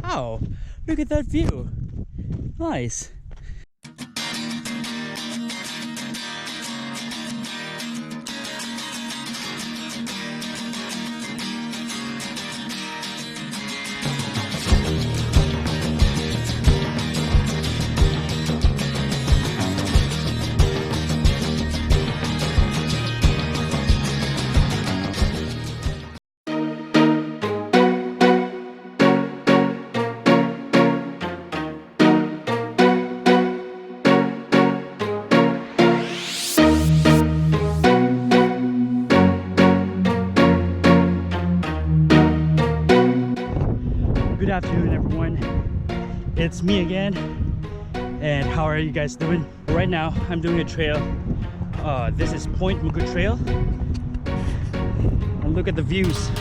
Wow, look at that view. Nice. Good afternoon, everyone. It's me again. And how are you guys doing? Right now, I'm doing a trail. This is Point Mugu Trail. And look at the views.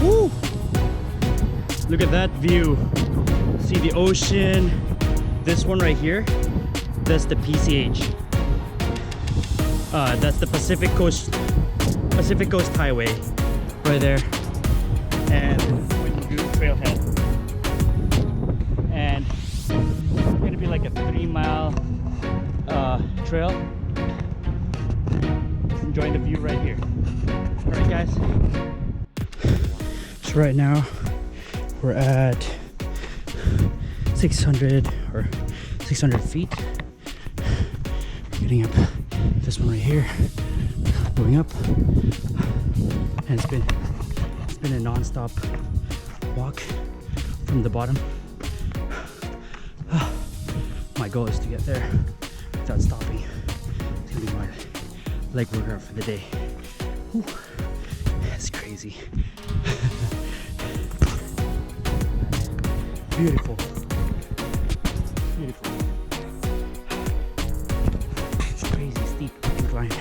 Woo! Look at that view. See the ocean. This one right here, that's the PCH. That's the Pacific Coast Highway right there. And Point Mugu Trailhead. And it's gonna be like a 3-mile trail. Just enjoying the view right here. All right, guys. So right now we're at 600 feet. Getting up this one right here, going up, and it's been a non-stop walk from the bottom. My goal is to get there without stopping. It's gonna be my leg workout for the day. Whew. That's crazy. Beautiful. Beautiful. It's crazy steep incline.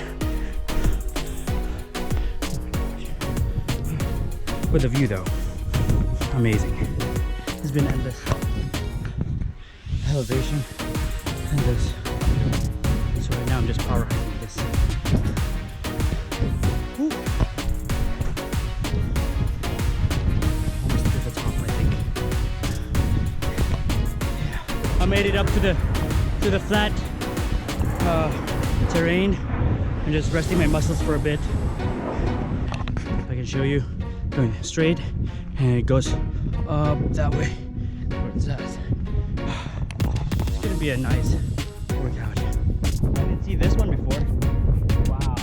But the view though, amazing. It's been endless. Elevation, endless. So right now I'm just power hiking this. Woo. Almost to the top, I think. Yeah. I made it up to the flat terrain. I'm just resting my muscles for a bit. If I can show you, going straight, and it goes up that way towards that. It's gonna be a nice workout. I didn't see this one before. Wow,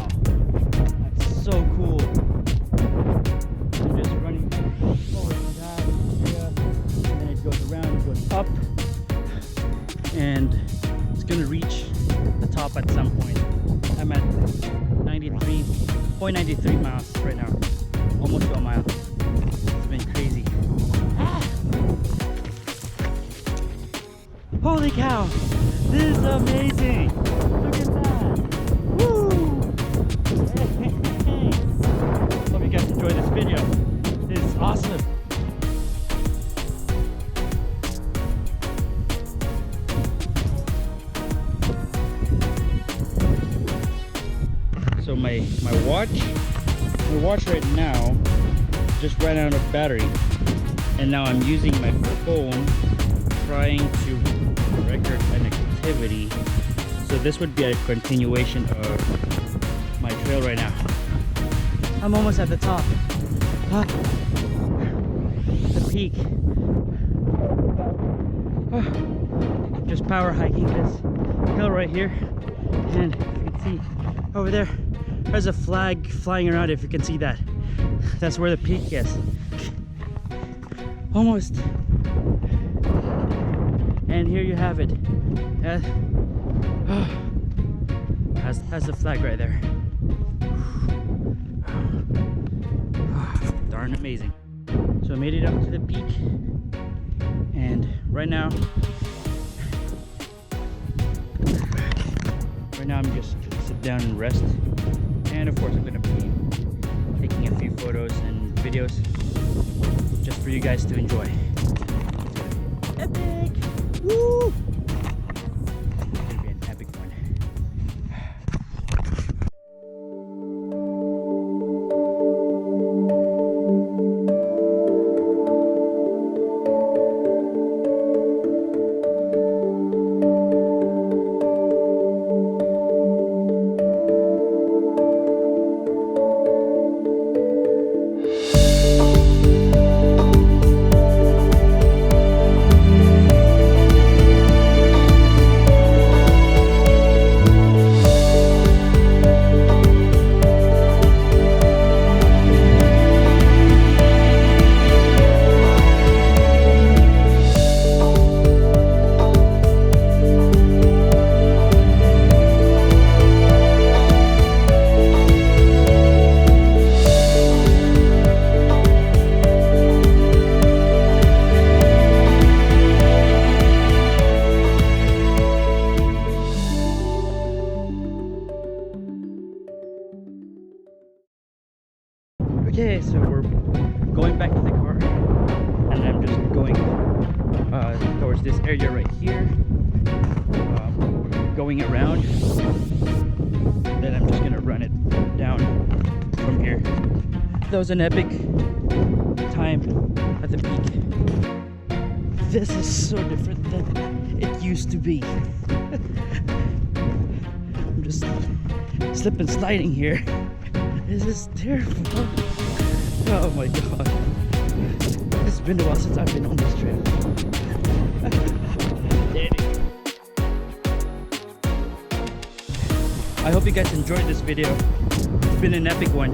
that's so cool. I'm just running over that area, and then it goes around, it goes up, and it's gonna reach the top at some point. I'm at 93.93 miles right now, almost to a mile. It's been crazy. Holy cow! This is amazing! Look at that! Woo! Hey. Hope you guys enjoy this video. This is awesome! So my watch right now just ran out of battery, and now I'm using my phone trying to record an activity. So this would be a continuation of my trail right now. I'm almost at the top. The peak. Just power hiking this hill right here, and you can see over there, there's a flag flying around. If you can see that, that's where the peak is. Almost. And here you have it. Has the flag right there. Darn amazing. So I made it up to the peak, and right now I'm just gonna sit down and rest. And of course I'm gonna be taking a few photos and videos just for you guys to enjoy. Epic! Woo! It's gonna be an epic one. this area right here, going around. Then I'm just gonna run it down from here. That was an epic time at the peak. This is so different than it used to be. I'm just slip and sliding here. This is terrible. Oh my god. It's been a while since I've been on this trail. I hope you guys enjoyed this video. It's been an epic one.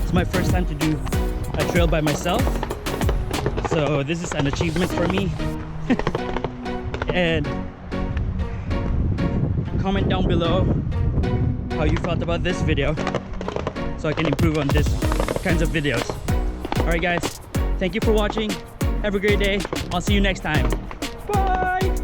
It's my first time to do a trail by myself, so this is an achievement for me. And comment down below how you felt about this video so I can improve on this kinds of videos. Alright guys, thank you for watching. Have a great day. I'll see you next time. Bye!